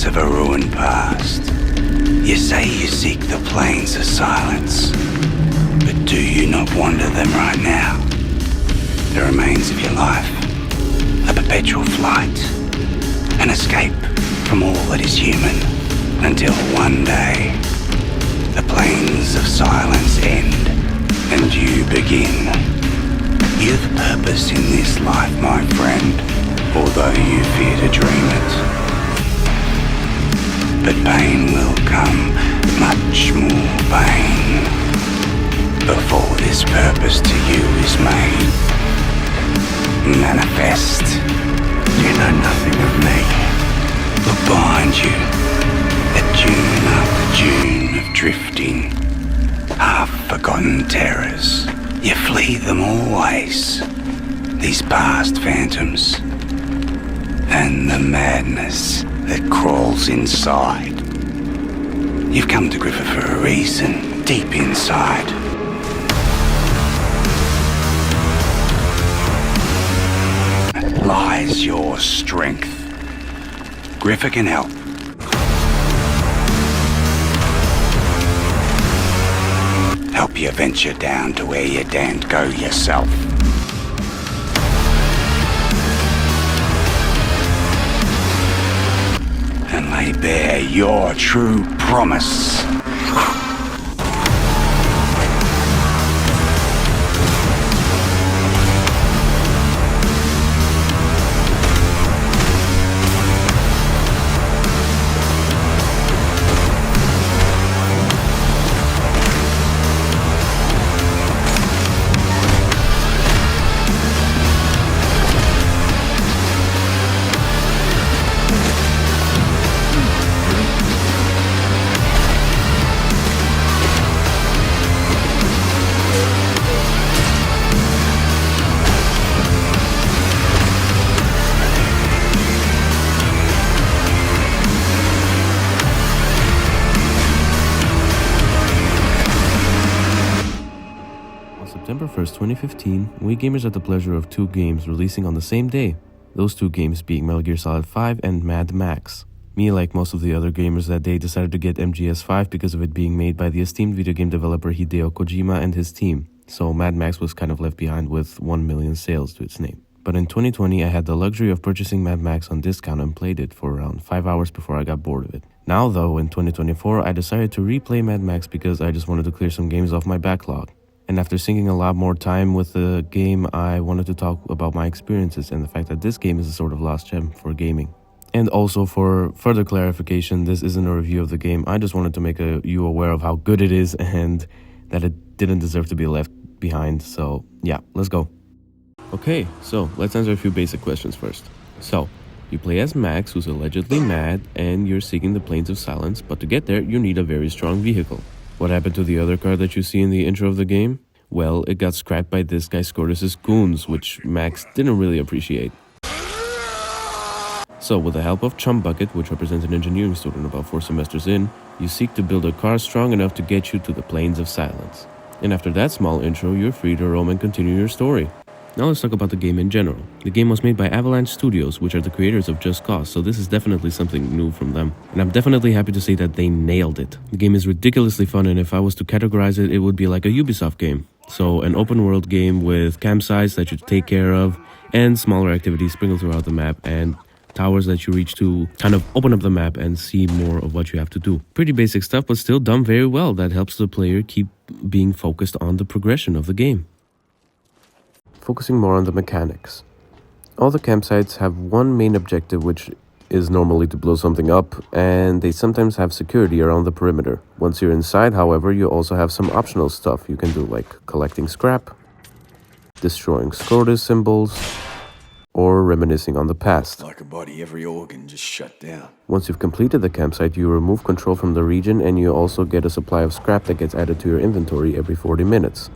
echoes of a ruined past. You say you seek the plains of silence, but do you not wander them right now? The remains of your life, a perpetual flight, an escape from all that is human, until one day the plains of silence end and you begin. You've purpose in this life, my friend, although you fear to dream it. But pain will come, much more pain, before this purpose to you is made manifest. You know nothing of me. Look behind you, at dune after dune of drifting, half-forgotten terrors. You flee them always, these past phantoms, and the madness that crawls inside. You've come to Griffith for a reason, deep inside. Lies your strength. Griffer can help. Help you venture down to where you daren't go yourself. And lay bare your true promise. September 1st, 2015, we gamers had the pleasure of two games releasing on the same day. Those two games being Metal Gear Solid 5 and Mad Max. Me, like most of the other gamers that day, decided to get MGS5 because of it being made by the esteemed video game developer Hideo Kojima and his team. So Mad Max was kind of left behind with 1 million sales to its name. But in 2020, I had the luxury of purchasing Mad Max on discount and played it for around 5 hours before I got bored of it. Now though, in 2024, I decided to replay Mad Max because I just wanted to clear some games off my backlog. And after sinking a lot more time with the game, I wanted to talk about my experiences and the fact that this game is a sort of lost gem for gaming. And also, for further clarification, this isn't a review of the game. I just wanted to make you aware of how good it is and that it didn't deserve to be left behind. So yeah, let's go. Okay, so let's answer a few basic questions first. So, you play as Max, who's allegedly mad, and you're seeking the Plains of Silence, but to get there, you need a very strong vehicle. What happened to the other car that you see in the intro of the game? Well, it got scrapped by this guy Scortus' goons, which Max didn't really appreciate. So, with the help of Chum Bucket, which represents an engineering student about 4 semesters in, you seek to build a car strong enough to get you to the Plains of Silence. And after that small intro, you're free to roam and continue your story. Now let's talk about the game in general. The game was made by Avalanche Studios, which are the creators of Just Cause, so this is definitely something new from them. And I'm definitely happy to say that they nailed it. The game is ridiculously fun, and if I was to categorize it, it would be like a Ubisoft game. So an open world game with campsites that you take care of, and smaller activities sprinkled throughout the map, and towers that you reach to kind of open up the map and see more of what you have to do. Pretty basic stuff, but still done very well. That helps the player keep being focused on the progression of the game. Focusing more on the mechanics. All the campsites have one main objective, which is normally to blow something up, and they sometimes have security around the perimeter. Once you're inside, however, you also have some optional stuff you can do, like collecting scrap, destroying Scortus symbols, or reminiscing on the past. Like a body, every organ just shut down. Once you've completed the campsite, you remove control from the region, and you also get a supply of scrap that gets added to your inventory every 40 minutes.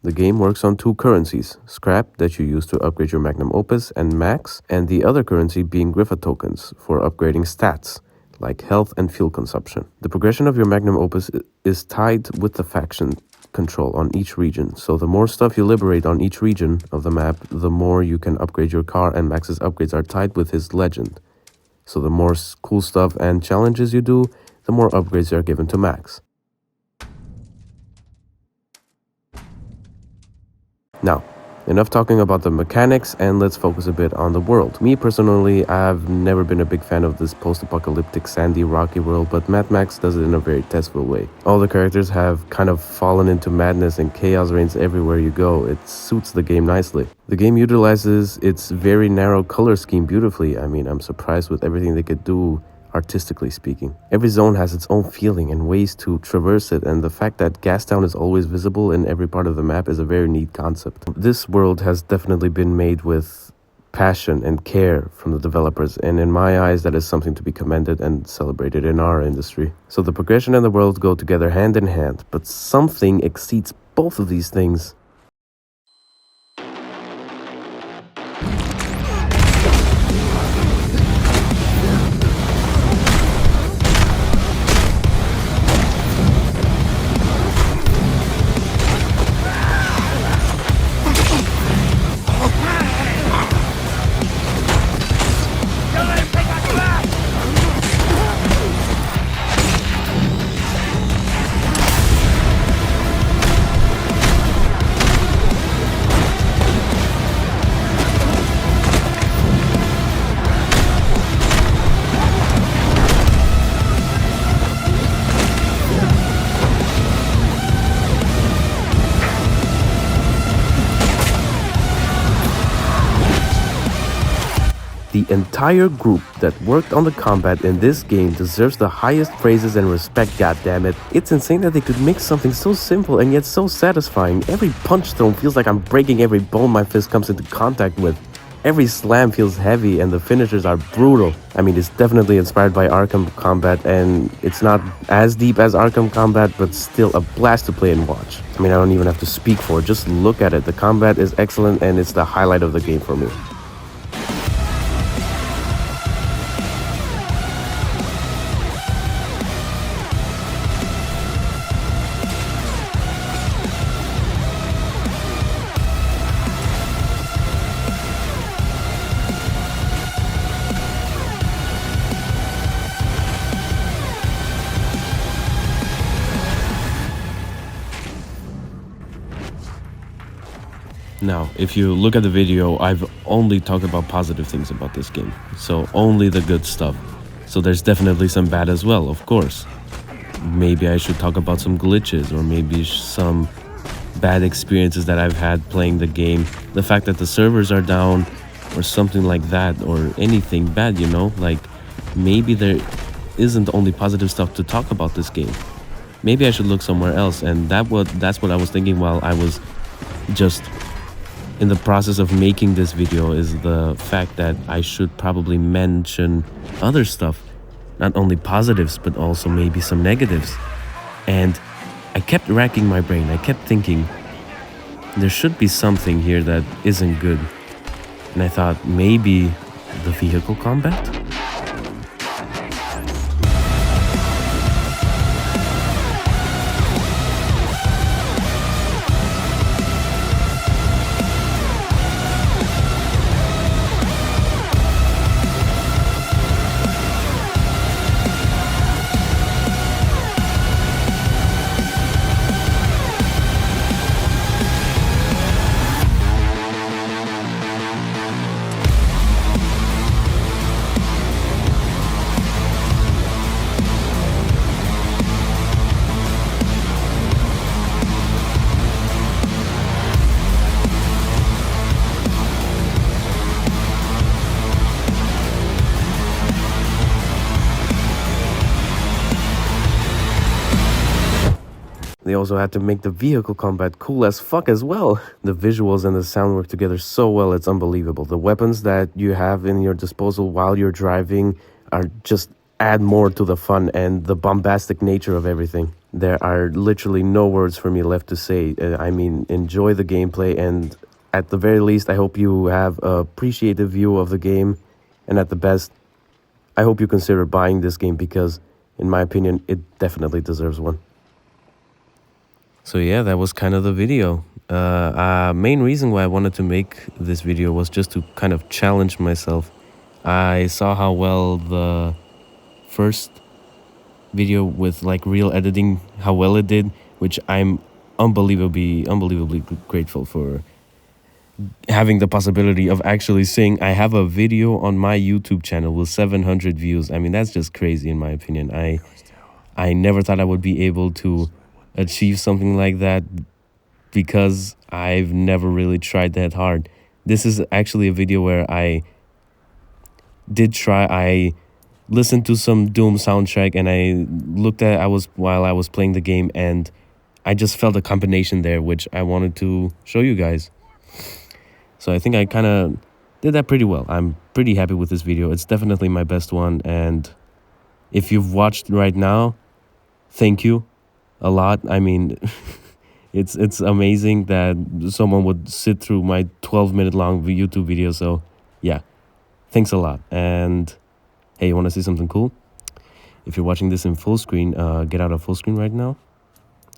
The game works on two currencies, scrap that you use to upgrade your magnum opus and max, and the other currency being Griffa tokens for upgrading stats, like health and fuel consumption. The progression of your magnum opus is tied with the faction control on each region, so the more stuff you liberate on each region of the map, the more you can upgrade your car, and Max's upgrades are tied with his legend. So the more cool stuff and challenges you do, the more upgrades are given to Max. Now, enough talking about the mechanics, and let's focus a bit on the world. Me personally, I've never been a big fan of this post-apocalyptic sandy rocky world, but Mad Max does it in a very tasteful way. All the characters have kind of fallen into madness and chaos reigns everywhere you go. It suits the game nicely. The game utilizes its very narrow color scheme beautifully. I mean, I'm surprised with everything they could do artistically speaking. Every zone has its own feeling and ways to traverse it, and the fact that Gastown is always visible in every part of the map is a very neat concept. This world has definitely been made with passion and care from the developers, and in my eyes that is something to be commended and celebrated in our industry. So the progression and the world go together hand in hand, but something exceeds both of these things. The entire group that worked on the combat in this game deserves the highest praises and respect, goddammit. It's insane that they could make something so simple and yet so satisfying. Every punch thrown feels like I'm breaking every bone my fist comes into contact with. Every slam feels heavy and the finishers are brutal. I mean, it's definitely inspired by Arkham Combat, and it's not as deep as Arkham Combat, but still a blast to play and watch. I mean, I don't even have to speak for it, just look at it. The combat is excellent and it's the highlight of the game for me. Now, if you look at the video, I've only talked about positive things about this game. So only the good stuff. So there's definitely some bad as well, of course. Maybe I should talk about some glitches or maybe some bad experiences that I've had playing the game. The fact that the servers are down or something like that, or anything bad, you know? Like, maybe there isn't only positive stuff to talk about this game. Maybe I should look somewhere else, and that's what I was thinking while I was just in the process of making this video, is the fact that I should probably mention other stuff, not only positives but also maybe some negatives. And I kept racking my brain. I kept thinking there should be something here that isn't good, and I thought maybe the vehicle combat. They also had to make the vehicle combat cool as fuck as well. The visuals and the sound work together so well, it's unbelievable. The weapons that you have in your disposal while you're driving are just add more to the fun and the bombastic nature of everything. There are literally no words for me left to say. I mean, enjoy the gameplay, and at the very least, I hope you have an appreciative view of the game, and at the best, I hope you consider buying this game because, in my opinion, it definitely deserves one. So yeah, that was kind of the video. Main reason why I wanted to make this video was just to kind of challenge myself. I saw how well the first video with like real editing, how well it did, which I'm unbelievably grateful for having the possibility of actually seeing. I have a video on my YouTube channel with 700 views. I mean, that's just crazy in my opinion. I never thought I would be able to achieve something like that because I've never really tried that hard. This is actually a video where I listened to some Doom soundtrack and while I was playing the game, and I just felt a combination there which I wanted to show you guys. So I think I kind of did that pretty well. I'm pretty happy with this video. It's definitely my best one, and if you've watched right now, thank you a lot. I mean, it's amazing that someone would sit through my 12-minute long YouTube video. So yeah, thanks a lot. And hey, you want to see something cool? If you're watching this in full screen, get out of full screen right now.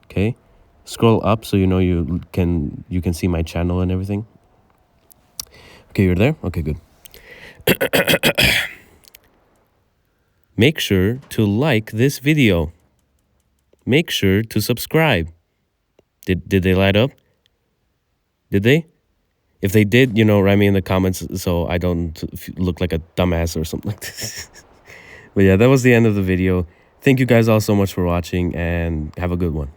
Okay, scroll up so you know you can see my channel and everything. Okay, you're there? Okay, good. Make sure to like this video. Make sure to subscribe. Did they light up? Did they? If they did, write me in the comments so I don't look like a dumbass or something like this. But yeah, that was the end of the video. Thank you guys all so much for watching, and have a good one.